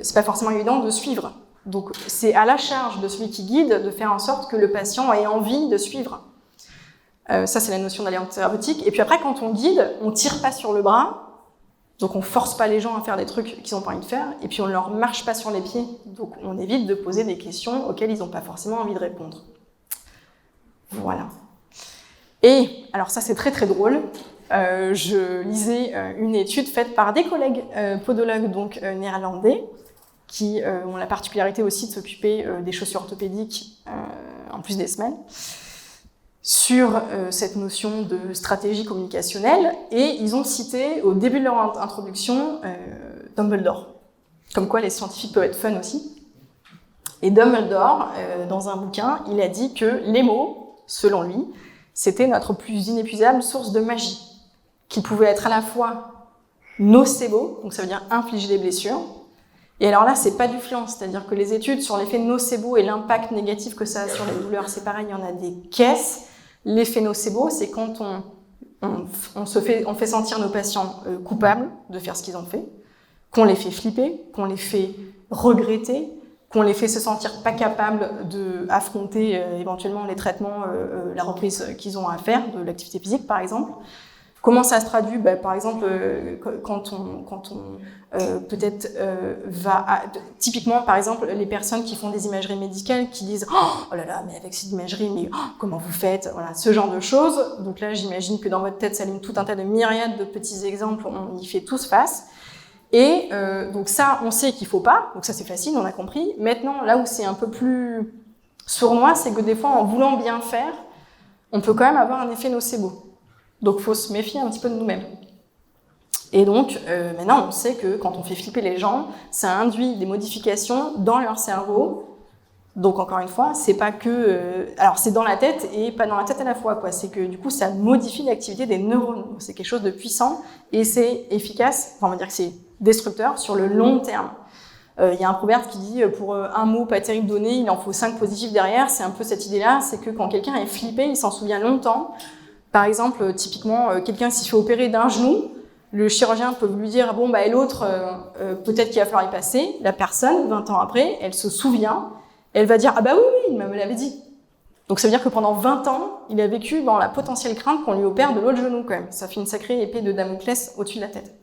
c'est pas forcément évident de suivre. Donc c'est à la charge de celui qui guide de faire en sorte que le patient ait envie de suivre. Ça, c'est la notion d'alliance thérapeutique. Et puis après, quand on guide, on tire pas sur le bras, donc on force pas les gens à faire des trucs qu'ils n'ont pas envie de faire, et puis on leur marche pas sur les pieds, donc on évite de poser des questions auxquelles ils n'ont pas forcément envie de répondre. Voilà. Et, alors ça c'est très très drôle, je lisais une étude faite par des collègues podologues, donc néerlandais, qui ont la particularité aussi de s'occuper des chaussures orthopédiques en plus des semelles, sur cette notion de stratégie communicationnelle, et ils ont cité au début de leur introduction Dumbledore, comme quoi les scientifiques peuvent être fun aussi. Et Dumbledore, dans un bouquin, il a dit que les mots, selon lui, c'était notre plus inépuisable source de magie, qui pouvait être à la fois nocebo, donc ça veut dire infliger des blessures. Et alors là, c'est pas du flan, c'est-à-dire que les études sur l'effet nocebo et l'impact négatif que ça a sur les douleurs, c'est pareil, il y en a des caisses. L'effet nocebo, c'est quand on fait sentir nos patients coupables de faire ce qu'ils ont fait, qu'on les fait flipper, qu'on les fait regretter, qu'on les fait se sentir pas capables d'affronter éventuellement les traitements, la reprise qu'ils ont à faire, de l'activité physique par exemple. Comment ça se traduit? Par exemple, quand on peut-être typiquement, par exemple, les personnes qui font des imageries médicales qui disent « Oh là là, mais avec cette imagerie, mais comment vous faites ?» Voilà, ce genre de choses. Donc là, j'imagine que dans votre tête s'allume tout un tas de myriades de petits exemples, on y fait tous face. Et donc ça, on sait qu'il faut pas, donc ça c'est facile, on a compris. Maintenant, là où c'est un peu plus sournois, c'est que des fois, en voulant bien faire, on peut quand même avoir un effet nocebo. Donc, il faut se méfier un petit peu de nous-mêmes. Et donc, maintenant, on sait que quand on fait flipper les gens, ça induit des modifications dans leur cerveau. Donc, encore une fois, c'est pas que... alors, c'est dans la tête et pas dans la tête à la fois, quoi. C'est que, du coup, ça modifie l'activité des neurones. C'est quelque chose de puissant et c'est efficace. Enfin, on va dire que c'est destructeur sur le long terme. Il y a un proverbe qui dit pour un mot pas terrible donné, il en faut 5 positifs derrière. C'est un peu cette idée-là, c'est que quand quelqu'un est flippé, il s'en souvient longtemps. Par exemple, typiquement, quelqu'un s'y fait opérer d'un genou, le chirurgien peut lui dire bon bah et l'autre peut-être qu'il va falloir y passer. La personne, 20 ans après, elle se souvient, elle va dire ah bah oui, il me l'avait dit. Donc ça veut dire que pendant 20 ans, il a vécu dans la potentielle crainte qu'on lui opère de l'autre genou quand même. Ça fait une sacrée épée de Damoclès au-dessus de la tête.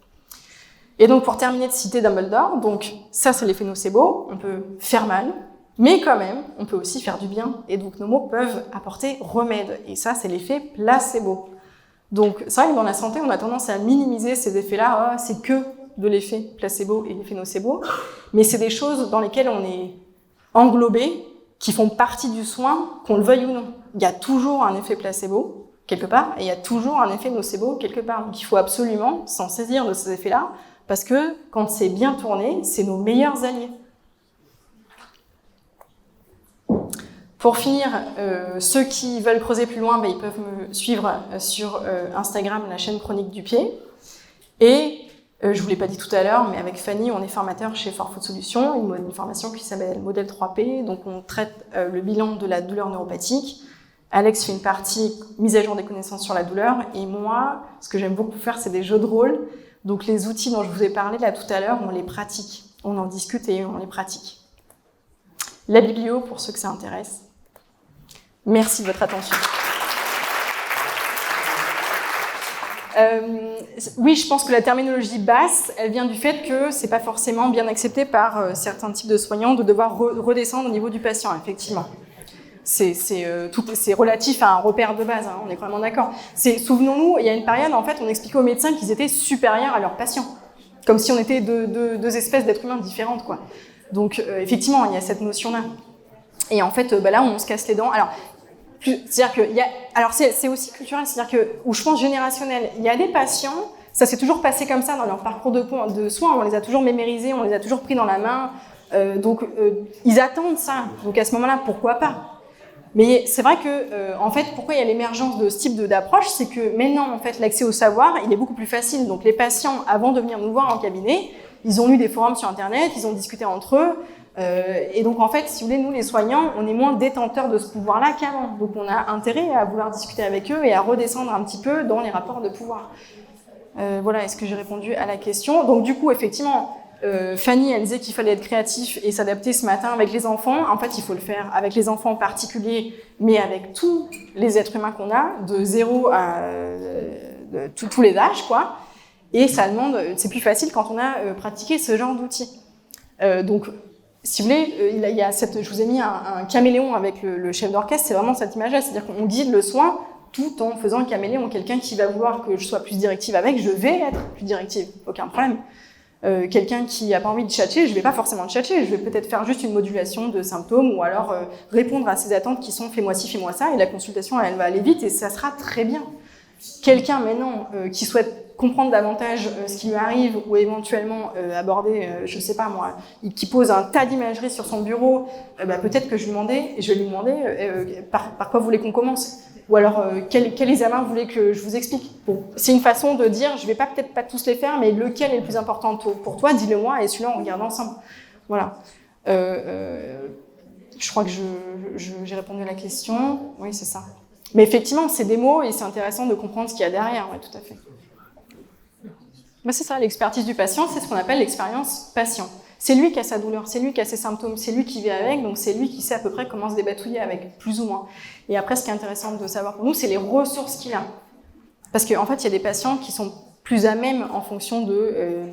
Et donc, pour terminer de citer Dumbledore, donc ça, c'est l'effet nocebo. On peut faire mal, mais quand même, on peut aussi faire du bien. Et donc, nos mots peuvent apporter remède. Et ça, c'est l'effet placebo. Donc, c'est vrai que dans la santé, on a tendance à minimiser ces effets-là. Oh, c'est que de l'effet placebo et l'effet nocebo. Mais c'est des choses dans lesquelles on est englobé, qui font partie du soin, qu'on le veuille ou non. Il y a toujours un effet placebo, quelque part, et il y a toujours un effet nocebo, quelque part. Donc, il faut absolument s'en saisir de ces effets-là, parce que quand c'est bien tourné, c'est nos meilleurs alliés. Pour finir, ceux qui veulent creuser plus loin, ils peuvent me suivre sur Instagram, la chaîne Chronique du Pied. Et je ne vous l'ai pas dit tout à l'heure, mais avec Fanny, on est formateur chez For Food Solutions, une formation qui s'appelle Modèle 3P. Donc on traite le bilan de la douleur neuropathique. Alex fait une partie mise à jour des connaissances sur la douleur. Et moi, ce que j'aime beaucoup faire, c'est des jeux de rôle. Donc les outils dont je vous ai parlé là tout à l'heure, on les pratique. On en discute et on les pratique. La biblio, pour ceux que ça intéresse. Merci de votre attention. Oui, je pense que la terminologie basse, elle vient du fait que c'est pas forcément bien accepté par certains types de soignants de devoir redescendre au niveau du patient, effectivement. C'est relatif à un repère de base, hein, on est vraiment d'accord. Souvenons-nous, il y a une période, en fait, on expliquait aux médecins qu'ils étaient supérieurs à leurs patients, comme si on était deux espèces d'êtres humains différentes, quoi. Donc, effectivement, il y a cette notion-là. Et en fait, là, on se casse les dents. Alors, c'est-à-dire que, c'est aussi culturel, c'est-à-dire que, ou je pense générationnel, il y a des patients, ça s'est toujours passé comme ça dans leur parcours de soins, on les a toujours mémorisés, on les a toujours pris dans la main, donc ils attendent ça. Donc à ce moment-là, pourquoi pas? Mais c'est vrai que, en fait, pourquoi il y a l'émergence de ce type d'approche, c'est que maintenant, en fait, l'accès au savoir, il est beaucoup plus facile. Donc, les patients, avant de venir nous voir en cabinet, ils ont lu des forums sur Internet, ils ont discuté entre eux. Et donc, en fait, si vous voulez, nous, les soignants, on est moins détenteurs de ce pouvoir-là qu'avant. Donc, on a intérêt à vouloir discuter avec eux et à redescendre un petit peu dans les rapports de pouvoir. Voilà, est-ce que j'ai répondu à la question? Donc, du coup, effectivement, Fanny, elle disait qu'il fallait être créatif et s'adapter ce matin avec les enfants. En fait, il faut le faire avec les enfants en particulier, mais avec tous les êtres humains qu'on a, de 0 à tous les âges, quoi. Et ça demande, c'est plus facile quand on a pratiqué ce genre d'outils. Donc, si vous voulez, il y a je vous ai mis un caméléon avec le chef d'orchestre, c'est vraiment cette image-là, c'est-à-dire qu'on guide le soin tout en faisant un caméléon. Quelqu'un qui va vouloir que je sois plus directive avec, je vais être plus directive, aucun problème. Quelqu'un qui a pas envie de tchatcher, je vais pas forcément tchatcher, je vais peut-être faire juste une modulation de symptômes ou alors répondre à ses attentes qui sont fais-moi ci, fais-moi ça, et la consultation elle va aller vite et ça sera très bien. Quelqu'un maintenant qui souhaite comprendre davantage ce qui lui arrive ou éventuellement aborder, je sais pas moi, qui pose un tas d'imagerie sur son bureau, peut-être que je vais lui demander par quoi vous voulez qu'on commence. Ou alors, quel examen vous voulez que je vous explique? Bon, c'est une façon de dire, je vais peut-être pas tous les faire, mais lequel est le plus important pour toi, dis-le-moi, et celui-là, on regarde ensemble. Voilà. Je crois que j'ai répondu à la question. Oui, c'est ça. Mais effectivement, c'est des mots, et c'est intéressant de comprendre ce qu'il y a derrière. Oui, tout à fait. C'est ça, l'expertise du patient, c'est ce qu'on appelle l'expérience patient. C'est lui qui a sa douleur, c'est lui qui a ses symptômes, c'est lui qui vit avec, donc c'est lui qui sait à peu près comment se débatouiller avec, plus ou moins. Et après, ce qui est intéressant de savoir pour nous, c'est les ressources qu'il a. Parce qu'en fait, il y a des patients qui sont plus à même en fonction de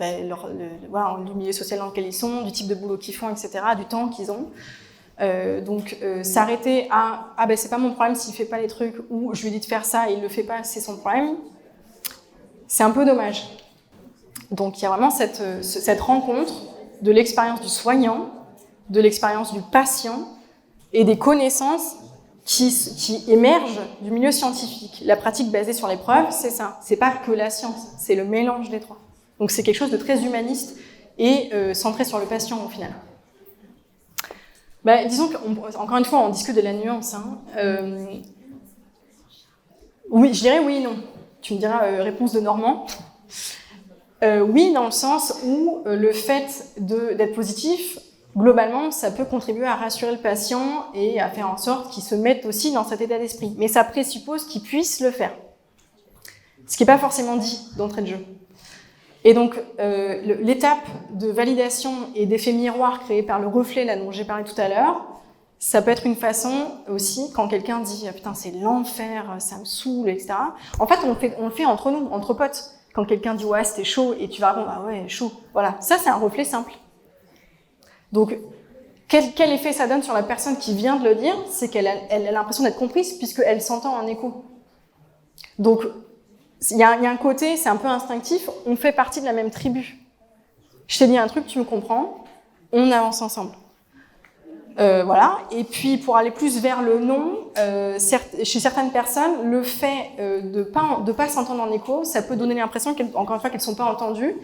du milieu social dans lequel ils sont, du type de boulot qu'ils font, etc., du temps qu'ils ont. Donc, s'arrêter à « Ah ben c'est pas mon problème s'il fait pas les trucs » ou « Je lui dis de faire ça et il le fait pas, c'est son problème », c'est un peu dommage. Donc, il y a vraiment cette rencontre de l'expérience du soignant, de l'expérience du patient et des connaissances qui émergent du milieu scientifique. La pratique basée sur les preuves, c'est ça. C'est pas que la science, c'est le mélange des trois. Donc c'est quelque chose de très humaniste et centré sur le patient au final. Disons qu'encore une fois, on discute de la nuance. Oui, je dirais oui et non. Tu me diras réponse de Normand. Oui, dans le sens où le fait d'être positif, globalement, ça peut contribuer à rassurer le patient et à faire en sorte qu'il se mette aussi dans cet état d'esprit. Mais ça présuppose qu'il puisse le faire. Ce qui n'est pas forcément dit d'entrée de jeu. Et donc, l'étape de validation et d'effet miroir créé par le reflet là, dont j'ai parlé tout à l'heure, ça peut être une façon aussi, quand quelqu'un dit « Putain, c'est l'enfer, ça me saoule, etc. » En fait, on le fait entre nous, entre potes. Quand quelqu'un dit « Ouais, c'était chaud » et tu vas répondre « Ah ouais, chaud ». Voilà, ça, c'est un reflet simple. Donc, quel effet ça donne sur la personne qui vient de le dire? C'est qu'elle a l'impression d'être comprise puisqu'elle s'entend en écho. Donc, il y a un côté, c'est un peu instinctif, on fait partie de la même tribu. Je t'ai dit un truc, tu me comprends, on avance ensemble. Voilà. Et puis, pour aller plus vers le non, chez certaines personnes, le fait de pas s'entendre en écho, ça peut donner l'impression, encore une fois, qu'elles ne sont pas entendues.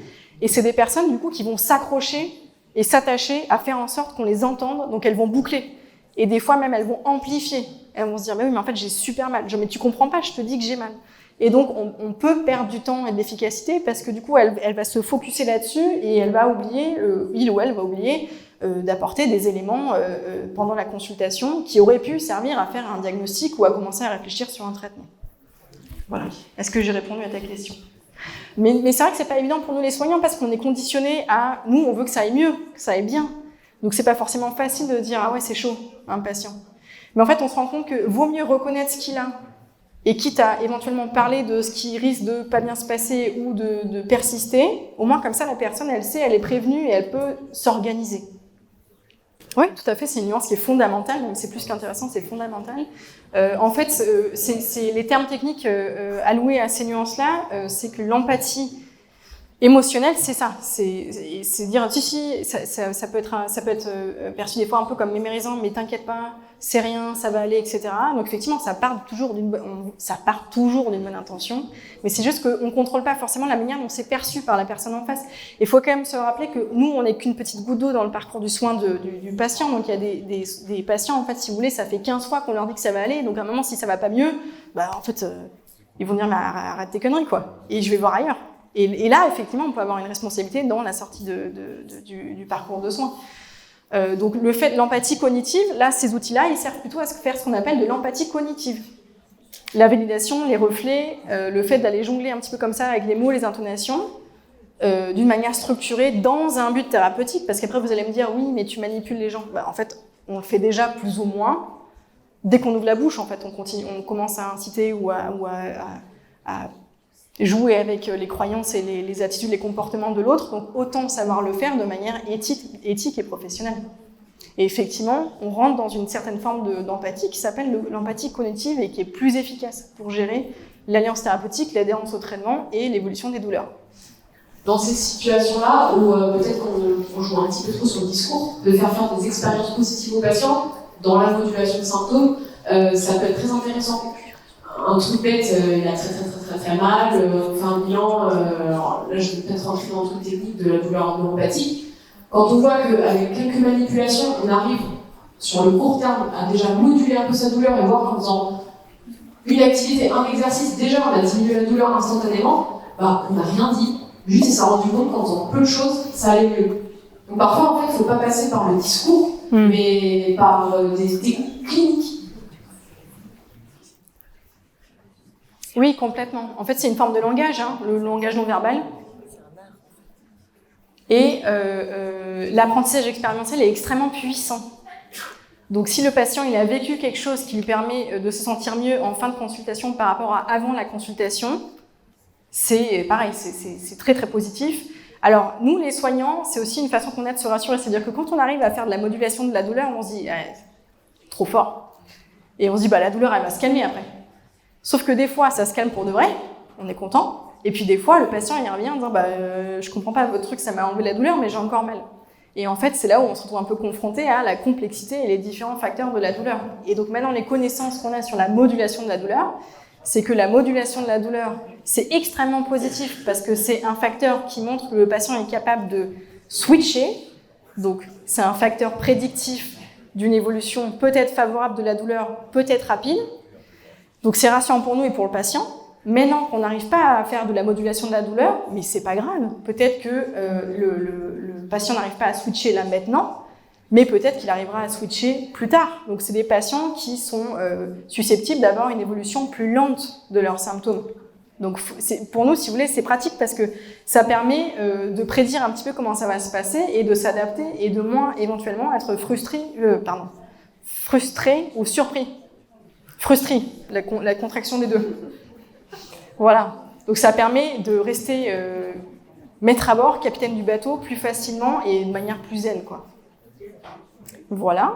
Et c'est des personnes, du coup, qui vont s'accrocher et s'attacher à faire en sorte qu'on les entende, donc elles vont boucler. Et des fois, même, elles vont amplifier. Elles vont se dire, mais oui, mais en fait, j'ai super mal. Mais tu comprends pas, je te dis que j'ai mal. Et donc, on peut perdre du temps et de l'efficacité parce que du coup, elle va se focuser là-dessus et elle va oublier, il ou elle va oublier d'apporter des éléments pendant la consultation qui auraient pu servir à faire un diagnostic ou à commencer à réfléchir sur un traitement. Voilà. Est-ce que j'ai répondu à ta question ? Mais c'est vrai que c'est pas évident pour nous les soignants parce qu'on est conditionnés à, nous, on veut que ça aille mieux, que ça aille bien. Donc, c'est pas forcément facile de dire, ah ouais, c'est chaud, un patient. Mais en fait, on se rend compte que vaut mieux reconnaître ce qu'il a et quitte à éventuellement parler de ce qui risque de pas bien se passer ou de persister, au moins comme ça, la personne, elle sait, elle est prévenue et elle peut s'organiser. Oui, tout à fait, c'est une nuance qui est fondamentale, même c'est plus qu'intéressant, c'est fondamental. En fait, c'est les termes techniques alloués à ces nuances-là, c'est que l'empathie émotionnelle, c'est ça. C'est dire, si, ça peut être perçu des fois un peu comme mémérisant, mais t'inquiète pas, c'est rien, ça va aller, etc. Donc effectivement, ça part toujours d'une bonne intention, mais c'est juste qu'on ne contrôle pas forcément la manière dont c'est perçu par la personne en face. Il faut quand même se rappeler que nous, on n'est qu'une petite goutte d'eau dans le parcours du soin du patient. Donc il y a des patients, en fait, si vous voulez, ça fait 15 fois qu'on leur dit que ça va aller. Donc à un moment, si ça va pas mieux, en fait, ils vont dire, mais arrête tes conneries, quoi. Et je vais voir ailleurs. Et là, effectivement, on peut avoir une responsabilité dans la sortie du parcours de soins. Donc le fait de l'empathie cognitive, là, ces outils-là, ils servent plutôt à faire ce qu'on appelle de l'empathie cognitive. La validation, les reflets, le fait d'aller jongler un petit peu comme ça avec les mots, les intonations, d'une manière structurée dans un but thérapeutique, parce qu'après vous allez me dire, oui, mais tu manipules les gens. En fait, on le fait déjà plus ou moins. Dès qu'on ouvre la bouche, en fait, on commence à inciter ou à jouer avec les croyances et les attitudes, les comportements de l'autre, donc autant savoir le faire de manière éthique et professionnelle. Et effectivement, on rentre dans une certaine forme d'empathie qui s'appelle l'empathie cognitive et qui est plus efficace pour gérer l'alliance thérapeutique, l'adhérence au traitement et l'évolution des douleurs. Dans ces situations-là, où peut-être qu'on joue un petit peu trop sur le discours, de faire des expériences positives aux patients, dans la modulation de symptômes, ça peut être très intéressant. Un truc bête, il a très mal, on fait un bilan, alors là je vais peut-être rentrer dans le truc technique de la douleur neuropathique. Quand on voit qu'avec quelques manipulations, on arrive sur le court terme à déjà moduler un peu sa douleur et voir qu'en faisant une activité, un exercice, déjà on a diminué la douleur instantanément, on n'a rien dit, juste il s'est rendu compte qu'en faisant peu de choses, ça allait mieux. Donc parfois en fait il ne faut pas passer par le discours, mais par des techniques cliniques. Oui, complètement. En fait, c'est une forme de langage, le langage non verbal. Et l'apprentissage expérientiel est extrêmement puissant. Donc, si le patient il a vécu quelque chose qui lui permet de se sentir mieux en fin de consultation par rapport à avant la consultation, c'est pareil, c'est très très positif. Alors, nous, les soignants, c'est aussi une façon qu'on a de se rassurer. C'est-à-dire que quand on arrive à faire de la modulation de la douleur, on se dit trop fort. Et on se dit, la douleur, elle va se calmer après. Sauf que des fois, ça se calme pour de vrai, on est content. Et puis des fois, le patient, il revient en disant je comprends pas votre truc, ça m'a enlevé la douleur, mais j'ai encore mal. Et en fait, c'est là où on se retrouve un peu confronté à la complexité et les différents facteurs de la douleur. Et donc maintenant, les connaissances qu'on a sur la modulation de la douleur, c'est que la modulation de la douleur, c'est extrêmement positif parce que c'est un facteur qui montre que le patient est capable de switcher. Donc, c'est un facteur prédictif d'une évolution peut-être favorable de la douleur, peut-être rapide. Donc c'est rassurant pour nous et pour le patient. Maintenant qu'on n'arrive pas à faire de la modulation de la douleur, mais c'est pas grave. Peut-être que le patient n'arrive pas à switcher là maintenant, mais peut-être qu'il arrivera à switcher plus tard. Donc c'est des patients qui sont susceptibles d'avoir une évolution plus lente de leurs symptômes. Donc pour nous, si vous voulez, c'est pratique parce que ça permet de prédire un petit peu comment ça va se passer et de s'adapter et de moins éventuellement être frustré ou surpris. Frustré, la contraction des deux. Voilà. Donc ça permet de rester maître à bord, capitaine du bateau, plus facilement et de manière plus zen, quoi. Voilà.